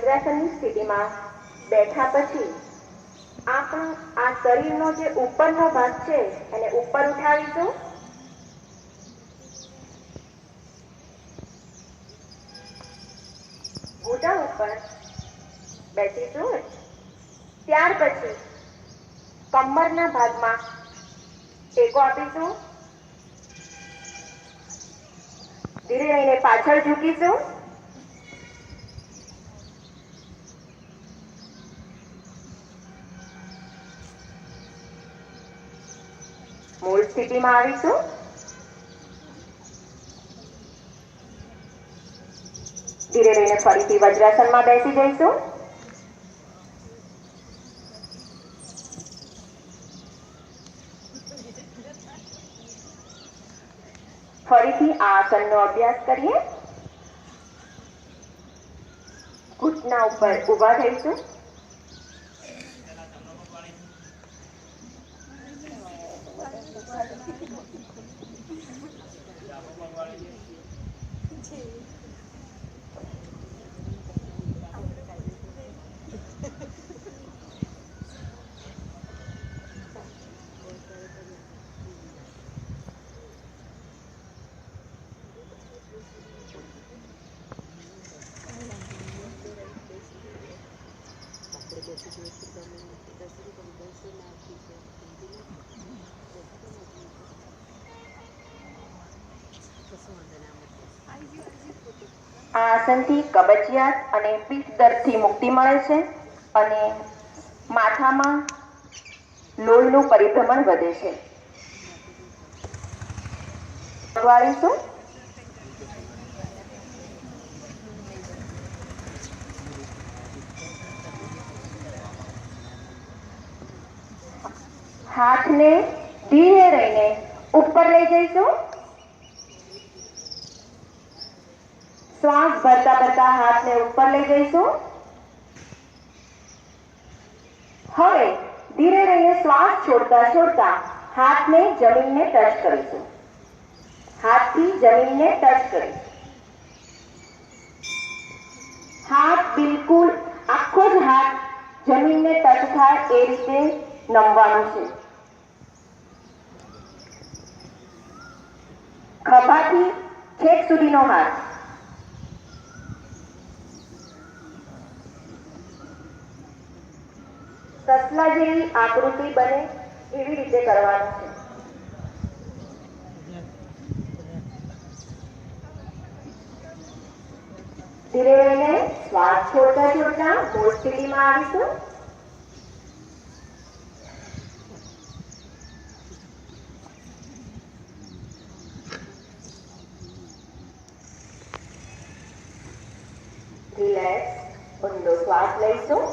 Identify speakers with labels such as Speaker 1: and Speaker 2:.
Speaker 1: વજ્રાસનની સ્થિતિમાં બેઠા પછી આપણો આ શરીરનો જે ઉપરનો ભાગ છે એને ઉપર ઉઠાવીશું. ઘૂંટણ ઉપર બેસીશું. ત્યાર પછી કમરના ભાગમાં ટેકો આપીશું. ધીરે રહીને પાછળ ઝૂકીશું. મૂળ સ્થિતિમાં આવીશું. ધીરે રહીને ફરીથી વજ્રાસનમાં બેસી જઈશું. ફરીથી આ આસનનો અભ્યાસ કરીએ. ઘૂંટણા ઉપર ઊભા થઈશું. આ આસનથી કબજિયાત અને પીઠ દર્દથી મુક્તિ મળે છે અને માથામાં લોહીનું પરિભ્રમણ વધે છે. વાળીશું. હાથને ધીરે રહીને ઉપર લઈ જઈશું. શ્વાસ ભરતા ભરતા હાથને ઉપર લઈ જઈશું. હવે ધીરે રહીને શ્વાસ છોડતા છોડતા હાથને જમીનને ટચ કરીશું. હાથથી જમીનને ટચ કરીશું. હાથ બિલકુલ આખો જ હાથ જમીનને ટચ થાય એ રીતે નમવાનું છે. ખભાથી છેક સુધીનો હાથ. સસલા જેવી આકૃતિ બને એવી રીતે કરવાનું છે. ધીરે રહીને શ્વાસ છોડતા છોડતા મૂળ સ્થિતિમાં આવીશું. રિલેક્સ ઊંડો શ્વાસ લઈશું.